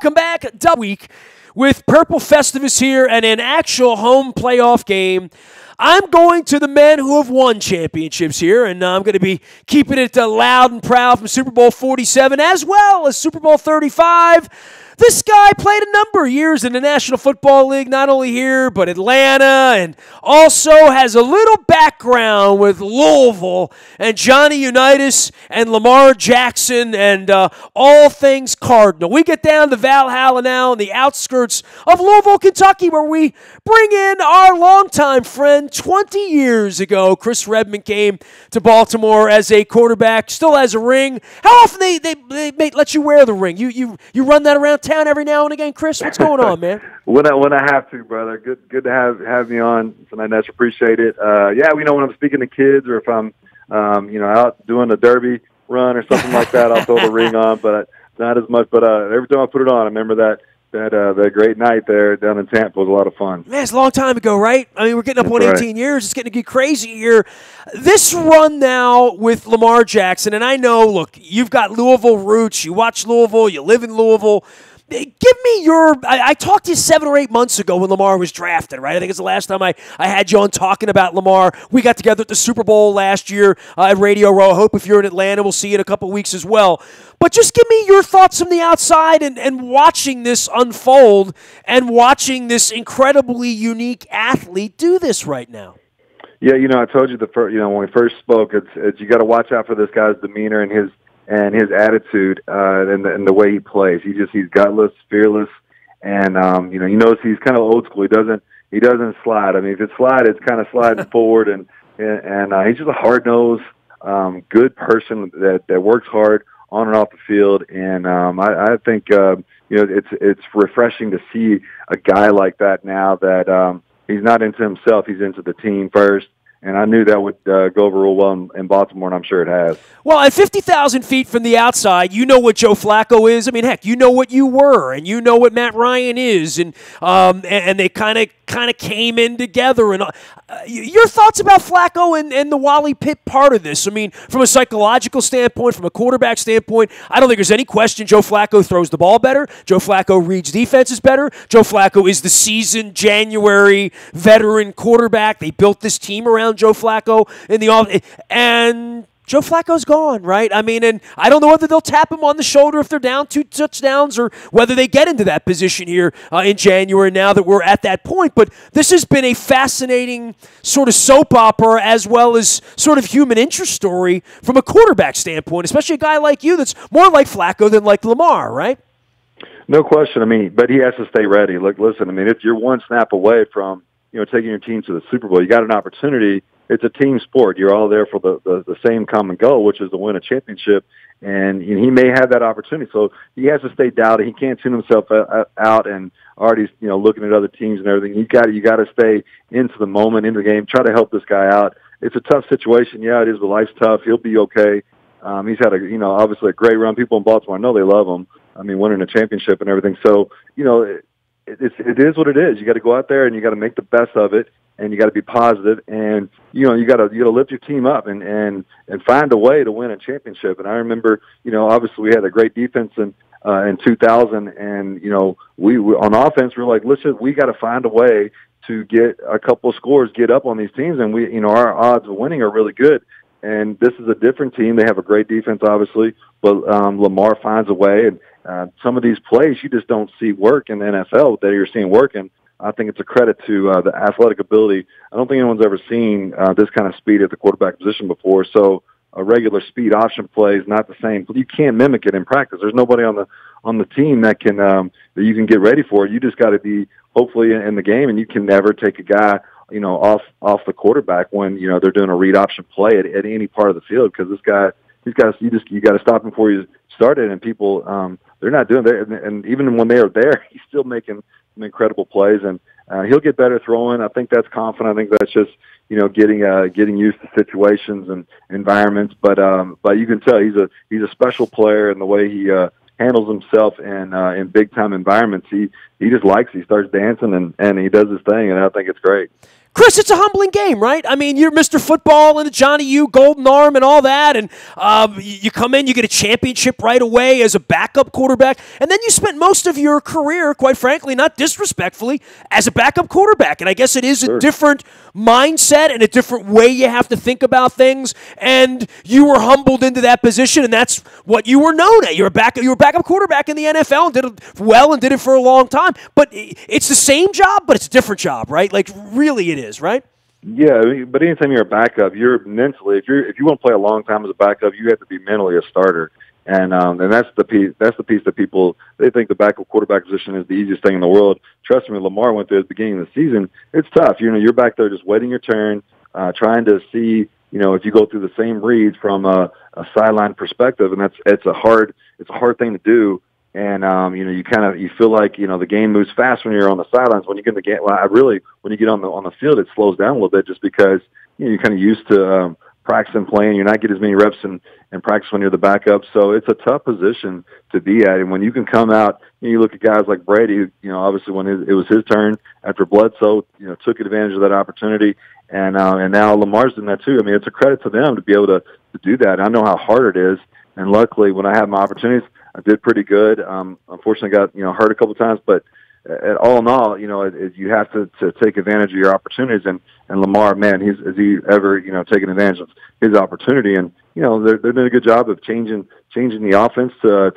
Welcome back, double week with Purple Festivus here and an actual home playoff game. I'm going to the men who have won championships here, and I'm going to be keeping it loud and proud from Super Bowl 47 as well as Super Bowl 35. This guy played a number of years in the National Football League, not only here, but Atlanta, and also has a little background with Louisville and Johnny Unitas and Lamar Jackson and all things Cardinal. We get down to Valhalla now in the outskirts of Louisville, Kentucky, where we bring in our longtime friend 20 years ago. Chris Redman came to Baltimore as a quarterback, still has a ring. How often they let you wear the ring? You run that around town every now and again, Chris? What's going on, man? when I have to, brother. Good to have me on tonight, Nestor. Appreciate it. When I'm speaking to kids or if I'm out doing a derby run or something like that, I'll throw the ring on, but not as much. But every time I put it on, I remember that great night there down in Tampa was a lot of fun. Man, it's a long time ago, right? I mean, we're getting up on 18 right. years. It's getting to get crazy here. This run now with Lamar Jackson, and I know, look, you've got Louisville roots. You watch Louisville. You live in Louisville. Give me your – I talked to you 7 or 8 months ago when Lamar was drafted, right? I think it's the last time I had you on talking about Lamar. We got together at the Super Bowl last year at Radio Row. I hope if you're in Atlanta, we'll see you in a couple weeks as well. But just give me your thoughts from the outside and watching this unfold and watching this incredibly unique athlete do this right now. Yeah, I told you when we first spoke, it's you got to watch out for this guy's demeanor and his attitude and the way he plays. He's gutless, fearless, and you notice he's kind of old school. He doesn't slide. I mean, if it's slide, it's kind of sliding forward, and he's just a hard nosed, good person that works hard on and off the field. And I think it's refreshing to see a guy like that now that he's not into himself; he's into the team first. And I knew that would go over real well in Baltimore, and I'm sure it has. Well, at 50,000 feet from the outside, you know what Joe Flacco is. I mean, heck, you know what you were, and you know what Matt Ryan is, and they kind of came in together. And your thoughts about Flacco and the Wally Pitt part of this? I mean, from a psychological standpoint, from a quarterback standpoint, I don't think there's any question Joe Flacco throws the ball better. Joe Flacco reads defenses better. Joe Flacco is the seasoned January veteran quarterback. They built this team around Joe Flacco and Joe Flacco's gone, right? I mean, and I don't know whether they'll tap him on the shoulder if they're down 2 touchdowns or whether they get into that position here in January now that we're at that point. But this has been a fascinating sort of soap opera as well as sort of human interest story from a quarterback standpoint, especially a guy like you that's more like Flacco than like Lamar, right? No question. I mean, but he has to stay ready. Look, listen, I mean, if you're one snap away from taking your team to the Super Bowl, you got an opportunity. It's a team sport. You're all there for the same common goal, which is to win a championship. And he may have that opportunity. So he has to stay doubted. He can't tune himself out and already, looking at other teams and everything. You got to stay into the moment, in the game. Try to help this guy out. It's a tough situation. Yeah, it is, but life's tough. He'll be okay. He's had obviously a great run. People in Baltimore, I know they love him. I mean, winning a championship and everything. So, it is what it is. You got to go out there and you got to make the best of it, and you got to be positive, and you got to lift your team up and find a way to win a championship. And I remember, obviously we had a great defense in 2000, and we on offense we were like, listen, we got to find a way to get a couple of scores, get up on these teams, and we our odds of winning are really good. And this is a different team. They have a great defense, obviously, but Lamar finds a way. And some of these plays you just don't see work in the NFL that you're seeing work. And I think it's a credit to the athletic ability. I don't think anyone's ever seen this kind of speed at the quarterback position before. So a regular speed option play is not the same. You can't mimic it in practice. There's nobody on the team that can that you can get ready for it. You just got to be hopefully in the game, and you can never take a guy off the quarterback when they're doing a read option play at any part of the field, because this guy you got to stop him before you start it, and people they're not doing that, and even when they are there, he's still making some incredible plays, and he'll get better throwing. I think that's confident. I think that's just getting used to situations and environments, but you can tell he's a special player in the way he handles himself in big time environments. He just likes it. He starts dancing and he does his thing, and I think it's great. Chris, it's a humbling game, right? I mean, you're Mr. Football and the Johnny U golden arm and all that, and you come in, you get a championship right away as a backup quarterback, and then you spent most of your career, quite frankly, not disrespectfully, as a backup quarterback. And I guess it is a different mindset and a different way you have to think about things, and you were humbled into that position, and that's what you were known at. You were a backup quarterback in the NFL and did it well and did it for a long time. But it's the same job, but it's a different job, right? Like, really it is, right? Yeah, I mean, but anytime you're a backup, you're mentally, if you want to play a long time as a backup, you have to be mentally a starter. And that's the piece that people, they think the backup quarterback position is the easiest thing in the world. Trust me, Lamar went through at the beginning of the season. It's tough. You're back there just waiting your turn, trying to see, if you go through the same reads from a sideline perspective, and it's a hard thing to do. And you feel like the game moves fast when you're on the sidelines. When you get in the game, when you get on the field, it slows down a little bit just because you're kind of used to practicing playing. You're not getting as many reps in practice when you're the backup. So it's a tough position to be at. And when you can come out, you look at guys like Brady. Obviously when it was his turn after Bledsoe, took advantage of that opportunity. And now Lamar's doing that too. I mean, it's a credit to them to be able to do that. I know how hard it is. And luckily, when I had my opportunities, I did pretty good. Unfortunately, got hurt a couple of times, but all in all, you have to take advantage of your opportunities. And Lamar, man, has he ever taken advantage of his opportunity? And they're doing a good job of changing the offense to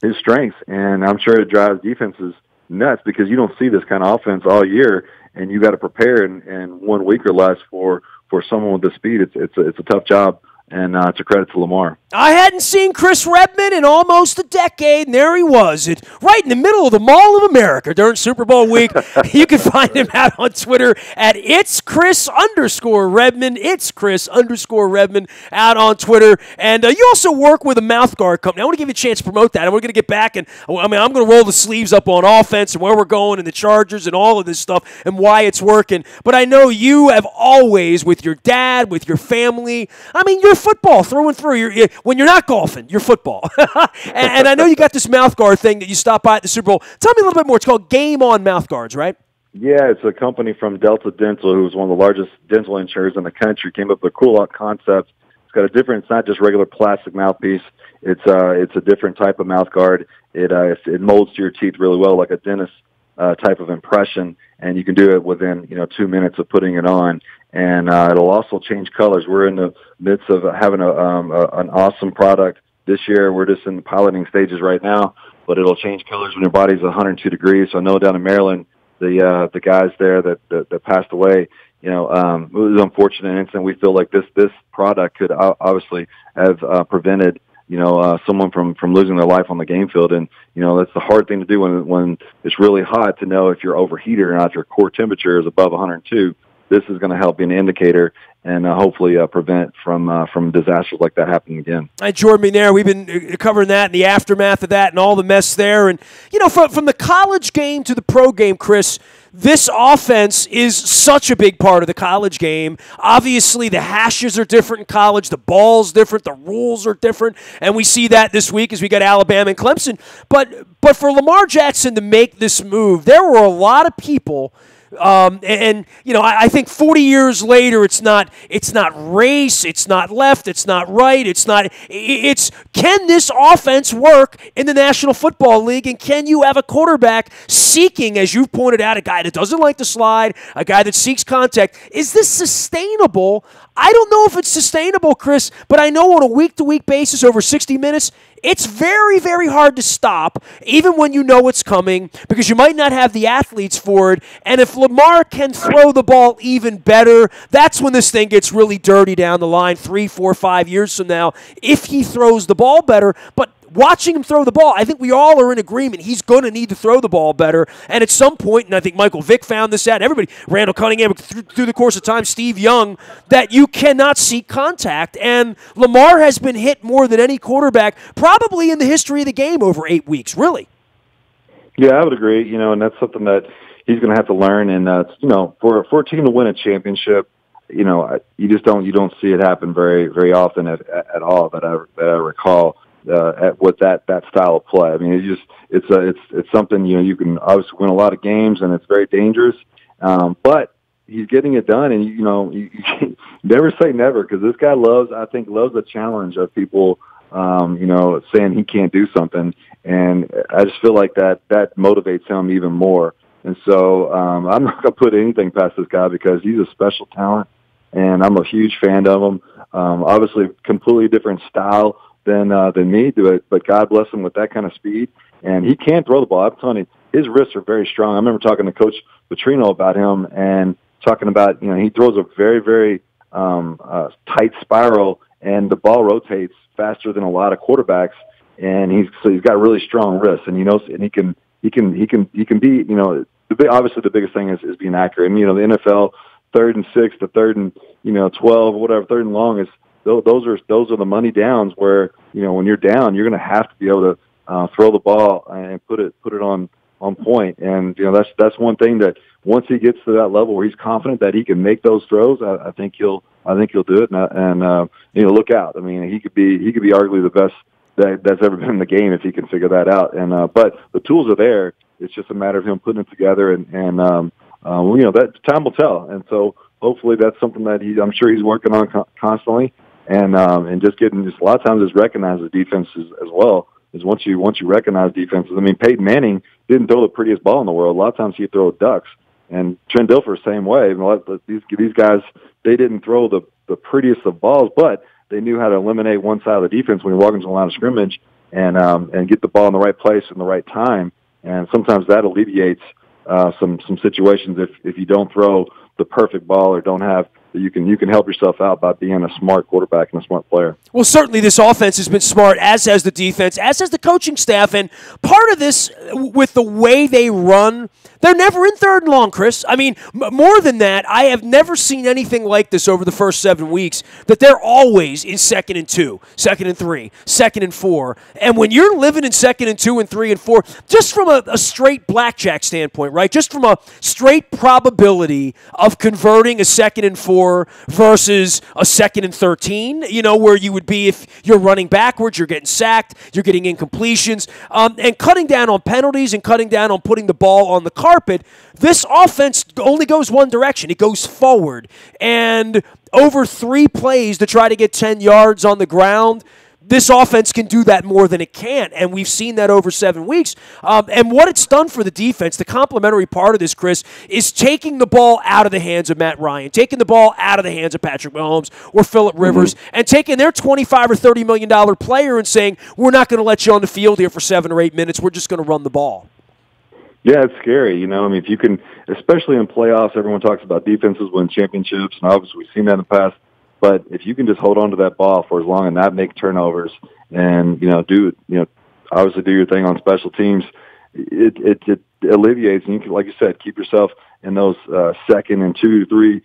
his strengths. And I'm sure it drives defenses nuts because you don't see this kind of offense all year, and you got to prepare in 1 week or less for someone with the speed. It's a tough job. And it's a credit to Lamar. I hadn't seen Chris Redman in almost a decade, and there he was, right in the middle of the Mall of America during Super Bowl week. You can find him out on Twitter at @It'sChris_Redman. @It'sChris_Redman out on Twitter. And you also work with a mouthguard company. I want to give you a chance to promote that. And we're going to get back, and I'm going to roll the sleeves up on offense and where we're going and the Chargers and all of this stuff and why it's working. But I know you have always, with your dad, with your family, I mean, you're football through and through. When you're not golfing, you're football. and I know you got this mouthguard thing that you stopped by at the Super Bowl. Tell me a little bit more. It's called Game On Mouthguards, right? Yeah, it's a company from Delta Dental, who's one of the largest dental insurers in the country. Came up with a cool concept. It's got it's not just regular plastic mouthpiece. It's a different type of mouthguard. It molds to your teeth really well, like a dentist type of impression, and you can do it within 2 minutes of putting it on. And it'll also change colors. We're in the midst of having an awesome product this year. We're just in the piloting stages right now, but it'll change colors when your body's 102 degrees. So I know down in Maryland, the guys there that passed away, it was an unfortunate incident. We feel like this product could obviously have prevented someone from losing their life on the game field. And, that's the hard thing to do when it's really hot, to know if you're overheated or not, if your core temperature is above 102. This is going to help be an indicator and hopefully prevent from disasters like that happening again. Jordan McNair, we've been covering that and the aftermath of that and all the mess there. And, from the college game to the pro game, Chris, this offense is such a big part of the college game. Obviously, the hashes are different in college. The ball's different. The rules are different. And we see that this week as we got Alabama and Clemson. But for Lamar Jackson to make this move, there were a lot of people I think 40 years later, it's not race, it's not left, it's not right, it's can this offense work in the National Football League, and can you have a quarterback seeking, as you've pointed out, a guy that doesn't like to slide, a guy that seeks contact? Is this sustainable? I don't know if it's sustainable, Chris, but I know on a week-to-week basis over 60 minutes, it's very, very hard to stop, even when you know it's coming, because you might not have the athletes for it. And if Lamar can throw the ball even better, that's when this thing gets really dirty down the line 3, 4, 5 years from now, if he throws the ball better. But watching him throw the ball, I think we all are in agreement he's going to need to throw the ball better. And at some point, and I think Michael Vick found this out, and everybody, Randall Cunningham, through the course of time, Steve Young, that you cannot seek contact. And Lamar has been hit more than any quarterback probably in the history of the game over 8 weeks, really. Yeah, I would agree, and that's something that he's going to have to learn. And, for a team to win a championship, you don't see it happen very, very often at all that I recall. With that style of play, I mean, it's something you can obviously win a lot of games, and it's very dangerous. But he's getting it done. And you never say never, because this guy loves the challenge of people, saying he can't do something. And I just feel like that motivates him even more. And so I'm not going to put anything past this guy, because he's a special talent, and I'm a huge fan of him. Obviously, completely different style than me, but God bless him with that kind of speed. And he can throw the ball. I'm telling you, his wrists are very strong. I remember talking to Coach Petrino about him, and talking about, he throws a very, very tight spiral, and the ball rotates faster than a lot of quarterbacks. And he's got really strong wrists, and and he can be, obviously the biggest thing is being accurate. And the NFL, 3rd and 6 to 3rd and 12, whatever, 3rd and long, is those are the money downs where when you're down, you're going to have to be able to throw the ball and put it on point. And that's one thing that once he gets to that level where he's confident that he can make those throws, I think he'll do it. And look out. I mean, he could be arguably the best that's ever been in the game if he can figure that out. And but the tools are there. It's just a matter of him putting it together, and that time will tell. And so hopefully that's something that I'm sure he's working on constantly, and just a lot of times is recognize the defenses as well. Is once you recognize defenses. I mean, Peyton Manning didn't throw the prettiest ball in the world. A lot of times he'd throw ducks, and Trent Dilfer same way. These guys, they didn't throw the prettiest of balls, but they knew how to eliminate one side of the defense when you walk into the line of scrimmage and get the ball in the right place in the right time. And sometimes that alleviates some situations if you don't throw the perfect ball or don't have. You can help yourself out by being a smart quarterback and a smart player. Well, certainly this offense has been smart, as has the defense, as has the coaching staff. And part of this, with the way they run, they're never in 3rd and long, Chris. I mean, more than that, I have never seen anything like this over the first 7 weeks, that they're always in 2nd and 2, 2nd and 3, 2nd and 4. And when you're living in 2nd and 2 and 3 and 4, just from a straight blackjack standpoint, right? Just from a straight probability of converting a 2nd and 4 versus a 2nd and 13, where you would be if you're running backwards, you're getting sacked, you're getting incompletions, and cutting down on penalties and cutting down on putting the ball on the carpet. This offense only goes one direction. It goes forward. And over 3 plays to try to get 10 yards on the ground, this offense can do that more than it can, and we've seen that over 7 weeks. And what it's done for the defense, the complementary part of this, Chris, is taking the ball out of the hands of Matt Ryan, taking the ball out of the hands of Patrick Mahomes or Phillip Rivers, and taking their $25 or $30 million player and saying, we're not going to let you on the field here for 7 or 8 minutes. We're just going to run the ball. Yeah, it's scary. If you can, especially in playoffs, everyone talks about defenses win championships, and obviously we've seen that in the past. But if you can just hold on to that ball for as long and not make turnovers, and obviously do your thing on special teams, it alleviates. And you can, like you said, keep yourself in those 2nd and 2, 3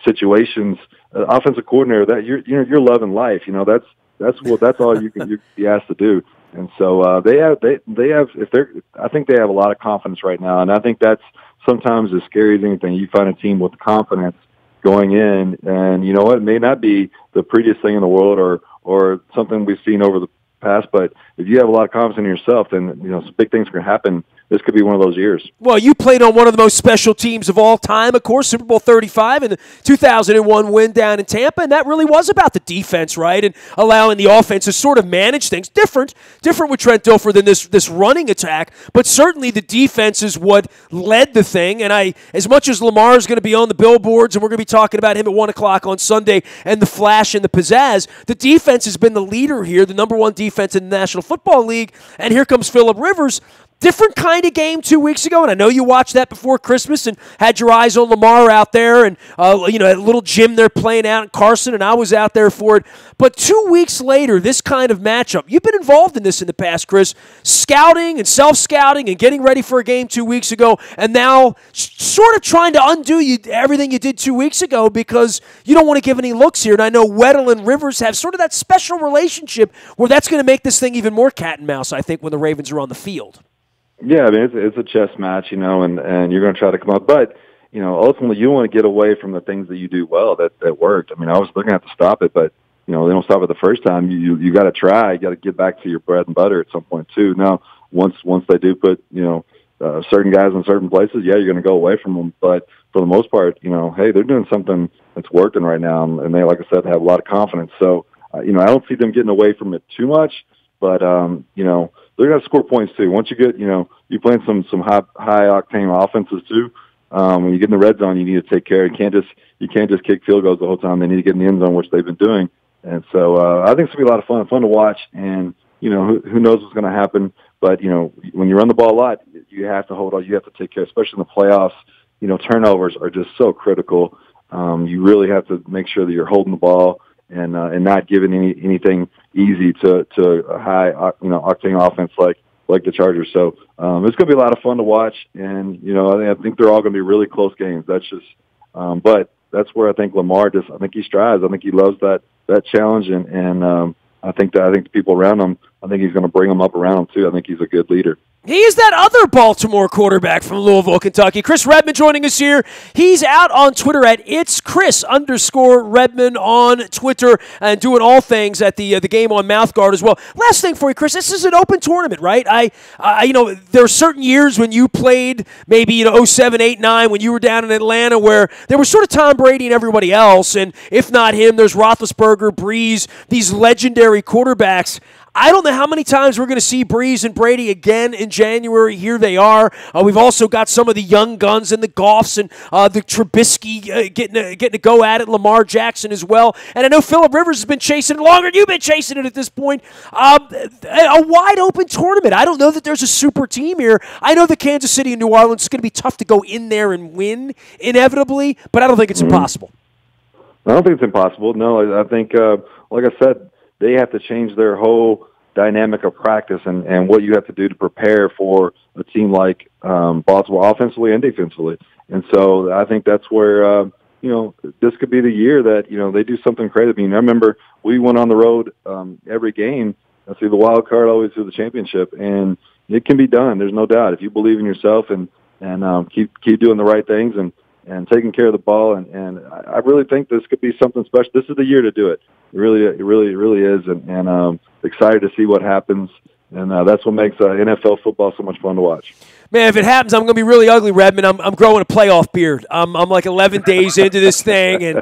situations. Offensive coordinator, that you're loving life. That's all you can be asked to do. And so they have. I think they have a lot of confidence right now, and I think that's sometimes as scary as anything. You find a team with confidence going in, and it may not be the prettiest thing in the world or something we've seen over the past, but if you have a lot of confidence in yourself, then some big things are going to happen. This could be one of those years. Well, you played on one of the most special teams of all time, of course, Super Bowl 35 and the 2001 win down in Tampa, and that really was about the defense, right, and allowing the offense to sort of manage things. Different with Trent Dilfer than this running attack, but certainly the defense is what led the thing, and as much as Lamar is going to be on the billboards, and we're going to be talking about him at 1 o'clock on Sunday, and the flash and the pizzazz, the defense has been the leader here, the number 1 defense in the National Football League, and here comes Phillip Rivers. Different kind of game 2 weeks ago, and I know you watched that before Christmas and had your eyes on Lamar out there, and a little gym they're playing out in Carson, and I was out there for it. But 2 weeks later, this kind of matchup, you've been involved in this in the past, Chris, scouting and self-scouting and getting ready for a game 2 weeks ago, and now sort of trying to undo everything you did 2 weeks ago because you don't want to give any looks here. And I know Weddle and Rivers have sort of that special relationship where that's going to make this thing even more cat and mouse, I think, when the Ravens are on the field. Yeah, I mean, it's a chess match, and you're going to try to come up. But, ultimately you want to get away from the things that you do well that worked. I mean, I was looking to stop it, but, they don't stop it the first time. You got to try. You got to get back to your bread and butter at some point, too. Now, once they do put, certain guys in certain places, yeah, you're going to go away from them. But for the most part, hey, they're doing something that's working right now, and they, like I said, have a lot of confidence. So, I don't see them getting away from it too much, but they're going to score points too. Once you get, you're playing some high octane offenses too. When you get in the red zone, you need to take care. You can't just kick field goals the whole time. They need to get in the end zone, which they've been doing. And so I think it's going to be a lot of fun to watch. And who knows what's going to happen. But when you run the ball a lot, you have to hold on. You have to take care, especially in the playoffs. Turnovers are just so critical. You really have to make sure that you're holding the ball and not giving anything easy to a high octane offense like the Chargers. So it's going to be a lot of fun to watch, and I think they're all going to be really close games. That's just, but that's where I think Lamar I think he strives. I think he loves that challenge, and I think the people around him, I think he's going to bring them up around him too. I think he's a good leader. He is that other Baltimore quarterback from Louisville, Kentucky. Chris Redman joining us here. He's out on Twitter at @Chris_Redman on Twitter and doing all things at the game on Mouthguard as well. Last thing for you, Chris, this is an open tournament, right? There are certain years when you played, maybe 07, 8, 9, when you were down in Atlanta, where there was sort of Tom Brady and everybody else, and if not him, there's Roethlisberger, Breeze, these legendary quarterbacks. I don't know how many times we're going to see Breeze and Brady again in January. Here they are. We've also got some of the young guns and the Goffs and the Trubisky getting to go at it, Lamar Jackson as well. And I know Phillip Rivers has been chasing it longer than you've been chasing it at this point. A wide-open tournament. I don't know that there's a super team here. I know that Kansas City and New Orleans is going to be tough to go in there and win, inevitably, but I don't think it's impossible. I don't think it's impossible. No, I think, like I said, they have to change their whole dynamic of practice and what you have to do to prepare for a team like Baltimore offensively and defensively. And so I think that's where, this could be the year that, they do something creative. I remember we went on the road every game. I see the wild card always to the championship, and it can be done. There's no doubt. If you believe in yourself and keep doing the right things and taking care of the ball. And I really think this could be something special. This is the year to do it. It really is. And excited to see what happens. And that's what makes NFL football so much fun to watch. Man, if it happens, I'm going to be really ugly, Redman. I'm growing a playoff beard. I'm like 11 days into this thing, and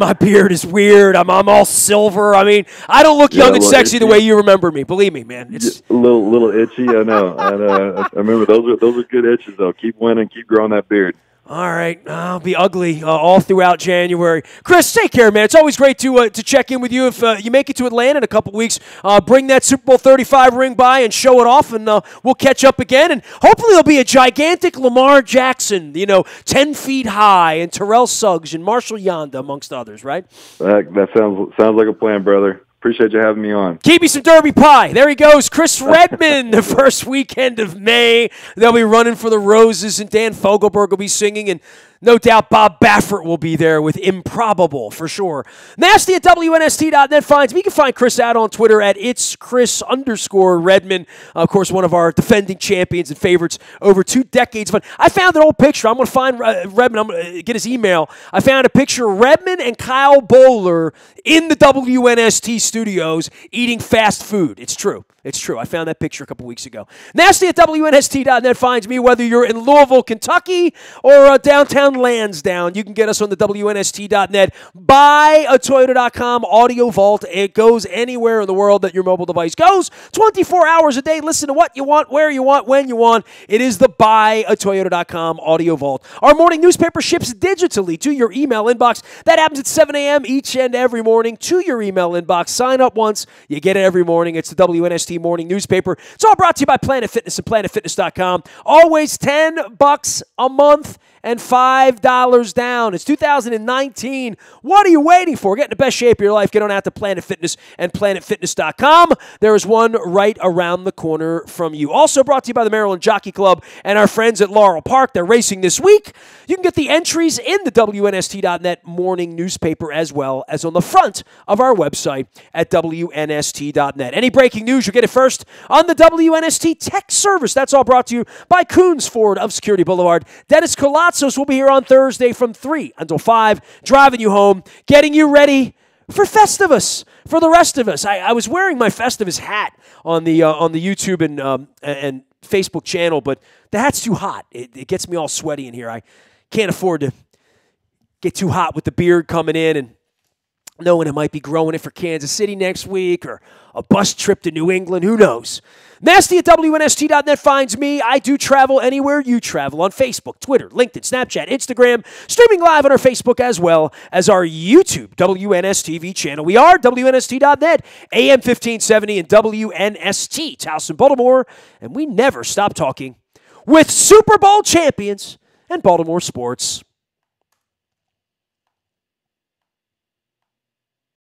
my beard is weird. I'm all silver. I don't look young and sexy the way you remember me. Believe me, man. It's a little itchy. I know. I remember those are good itches though. Keep winning, keep growing that beard. All right, I'll be ugly all throughout January. Chris, take care, man. It's always great to check in with you. If you make it to Atlanta in a couple weeks, bring that Super Bowl 35 ring by and show it off, and we'll catch up again. And hopefully there'll be a gigantic Lamar Jackson, 10 feet high, and Terrell Suggs and Marshall Yonda, amongst others, right? That sounds like a plan, brother. Appreciate you having me on. Keep me some Derby pie. There he goes, Chris Redman, the first weekend of May. They'll be running for the Roses, and Dan Fogelberg will be singing, and no doubt Bob Baffert will be there with Improbable for sure. Nasty at WNST.net finds me. You can find Chris out on Twitter at @Chris_Redman. Of course, one of our defending champions and favorites over 2 decades. But I found an old picture. I'm going to find Redman. I'm going to get his email. I found a picture of Redman and Kyle Bowler in the WNST studios eating fast food. It's true. It's true. I found that picture a couple weeks ago. Nasty at WNST.net finds me whether you're in Louisville, Kentucky, or downtown Lansdowne. You can get us on the WNST.net. Buy a Toyota.com audio vault. It goes anywhere in the world that your mobile device goes. 24 hours a day. Listen to what you want, where you want, when you want. It is the Buy a Toyota.com audio vault. Our morning newspaper ships digitally to your email inbox. That happens at 7 a.m. each and every morning to your email inbox. Sign up once. You get it every morning. It's the WNST morning newspaper. It's all brought to you by Planet Fitness and PlanetFitness.com. Always $10 a month and $5 down. It's 2019. What are you waiting for? Get in the best shape of your life. Get on out to Planet Fitness and PlanetFitness.com. There is one right around the corner from you. Also brought to you by the Maryland Jockey Club and our friends at Laurel Park. They're racing this week. You can get the entries in the WNST.net morning newspaper as well as on the front of our website at WNST.net. Any breaking news, you'll get it first on the WNST Tech Service. That's all brought to you by Coons Ford of Security Boulevard. Dennis Colazzo will be here on Thursday from 3 until 5, driving you home, getting you ready for Festivus. For the rest of us, I was wearing my Festivus hat on the YouTube and Facebook channel, but the hat's too hot. It gets me all sweaty in here. I can't afford to get too hot with the beard coming in and knowing it might be growing it for Kansas City next week or a bus trip to New England. Who knows? Nasty at WNST.net finds me. I do travel anywhere you travel on Facebook, Twitter, LinkedIn, Snapchat, Instagram, streaming live on our Facebook as well as our YouTube WNSTV channel. We are WNST.net, AM 1570 and WNST, Towson, Baltimore, and we never stop talking with Super Bowl champions and Baltimore sports.